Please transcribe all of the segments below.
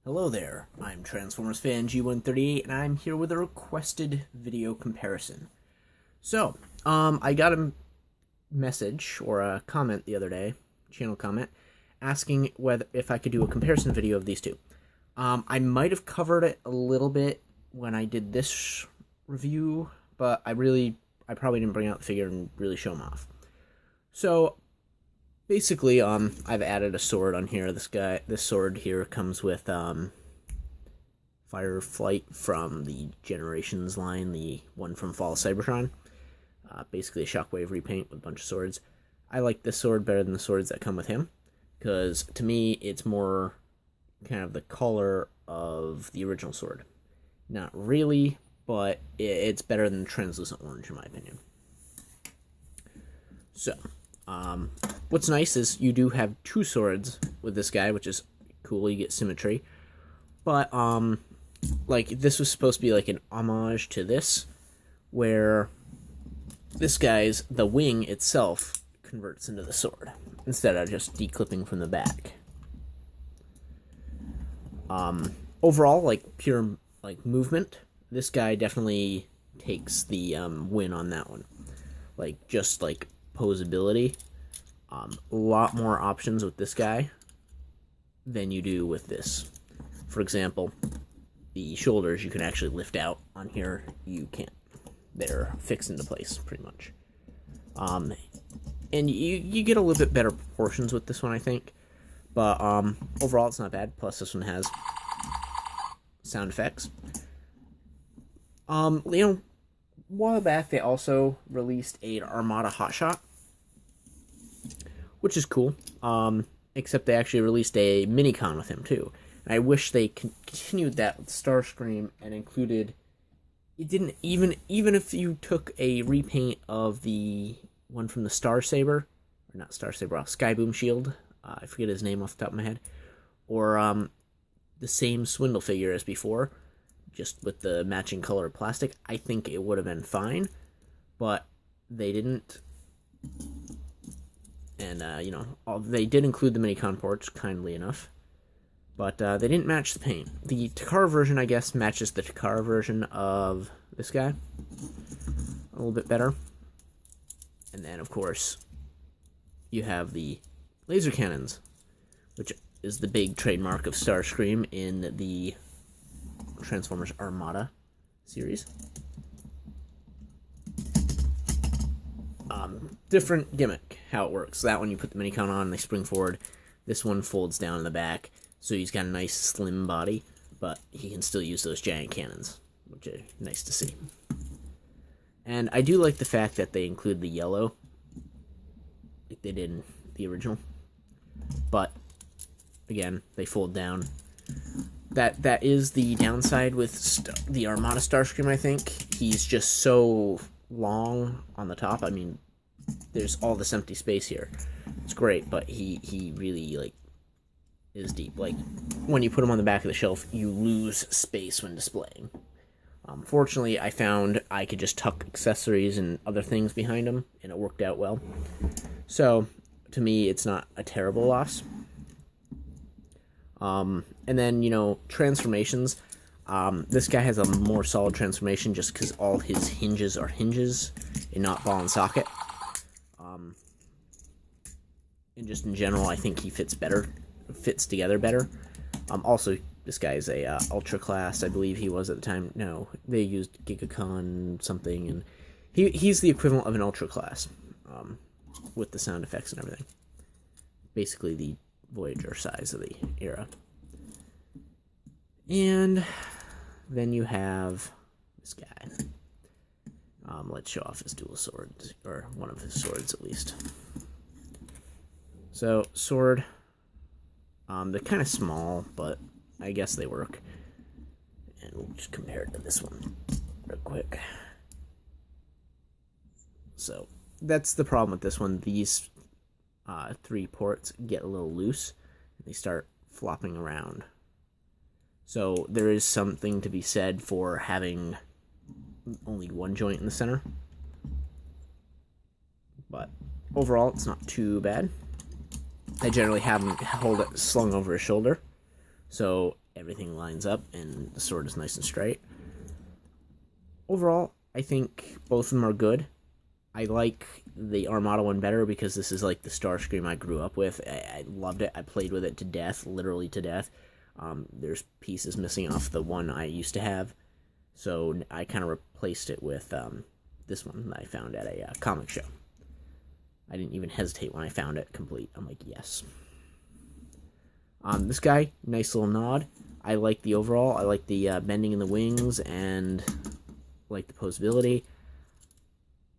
Hello there, I'm Transformers fan G138, and I'm here with a requested video comparison. I got a message or a comment the other day, channel comment, asking if I could do a comparison video of these two. I might have covered it a little bit when I did this review, but I probably didn't bring out the figure and really show them off. So basically, I've added a sword on here. This sword here comes with, Fireflight from the Generations line, the one from Fall of Cybertron. Basically a Shockwave repaint with a bunch of swords. I like this sword better than the swords that come with him, because to me, it's more kind of the color of the original sword. Not really, but it's better than translucent orange, in my opinion. So, what's nice is you do have two swords with this guy, which is cool. You get symmetry. But, like, this was supposed to be like an homage to this, where this guy's, the wing itself converts into the sword, instead of just declipping from the back. Overall, like, pure, like, movement, this guy definitely takes the, win on that one. Like, just, like, posability. A lot more options with this guy than you do with this. For example, the shoulders you can actually lift out. On here, you can't. They're fixed into place, pretty much. And you get a little bit better proportions with this one, I think. But overall, it's not bad. Plus, this one has sound effects. A while back, they also released an Armada hotshot, which is cool. Except they actually released a mini-con with him, too. And I wish they continued that with Starscream and included... It didn't even if you took a repaint of the one from the Star Saber, or not Star Saber, Skyboom Shield, I forget his name off the top of my head, or the same Swindle figure as before, just with the matching color of plastic, I think it would have been fine, but they didn't. And, they did include the mini-con ports, kindly enough. But they didn't match the paint. The Takara version, I guess, matches the Takara version of this guy a little bit better. And then, of course, you have the laser cannons, which is the big trademark of Starscream in the Transformers Armada series. Different gimmick, how it works. That one, you put the mini-con on and they spring forward. This one folds down in the back. So he's got a nice slim body, but he can still use those giant cannons, which is nice to see. And I do like the fact that they include the yellow, like they did in the original. But, again, they fold down. That is the downside with the Armada Starscream, I think. He's just so long on the top. I mean, there's all this empty space here. It's great, but he really, like, is deep. Like, when you put him on the back of the shelf, you lose space when displaying. Fortunately, I found I could just tuck accessories and other things behind him, and it worked out well. So, to me, it's not a terrible loss. And then, transformations. This guy has a more solid transformation just because all his hinges are hinges and not ball and socket. And just in general, I think he fits together better. Also, this guy's a Ultra class, I believe he was at the time. No, they used GigaCon something, and he's the equivalent of an Ultra class, with the sound effects and everything. Basically the Voyager size of the era. And then you have this guy. Let's show off his dual swords, or one of his swords at least. So, sword. They're kind of small, but I guess they work. And we'll just compare it to this one real quick. So, that's the problem with this one. These three ports get a little loose. They start flopping around. So, there is something to be said for having only one joint in the center. But, overall, it's not too bad. I generally have him hold it slung over his shoulder, so everything lines up and the sword is nice and straight. Overall, I think both of them are good. I like the Armada one better because this is like the Starscream I grew up with. I loved it. I played with it to death, literally to death. There's pieces missing off the one I used to have, so I kind of replaced it with this one that I found at a comic show. I didn't even hesitate when I found it complete. I'm like, yes. This guy, nice little nod. I like the overall. I like the bending in the wings and like the posability.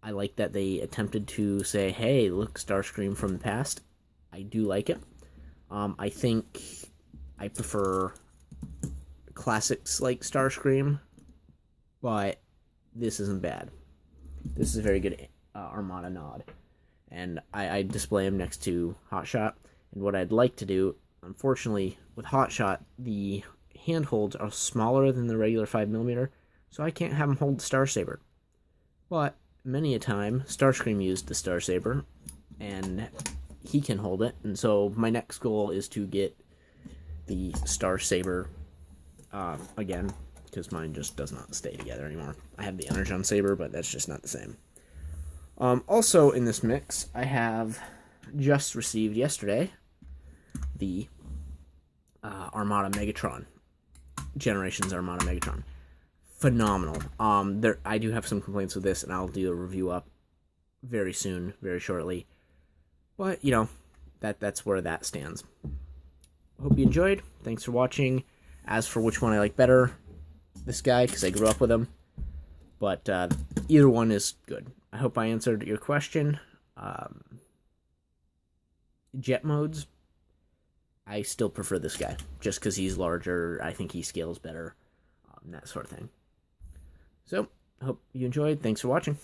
I like that they attempted to say, hey, look, Starscream from the past. I do like it. I think I prefer classics like Starscream, but this isn't bad. This is a very good Armada nod. And I display him next to Hotshot. And what I'd like to do, unfortunately, with Hotshot, the handholds are smaller than the regular 5mm, so I can't have him hold the Starsaber. But many a time, Starscream used the Starsaber, and he can hold it. And so my next goal is to get the Starsaber again, because mine just does not stay together anymore. I have the Energon Saber, but that's just not the same. Also in this mix, I have just received yesterday the Armada Megatron, Generations Armada Megatron. Phenomenal. I do have some complaints with this, and I'll do a review up very soon, very shortly. But you know, that's where that stands. Hope you enjoyed. Thanks for watching. As for which one I like better, this guy, because I grew up with him. But either one is good. I hope I answered your question. Jet modes, I still prefer this guy, just because he's larger. I think he scales better, that sort of thing. So, I hope you enjoyed. Thanks for watching.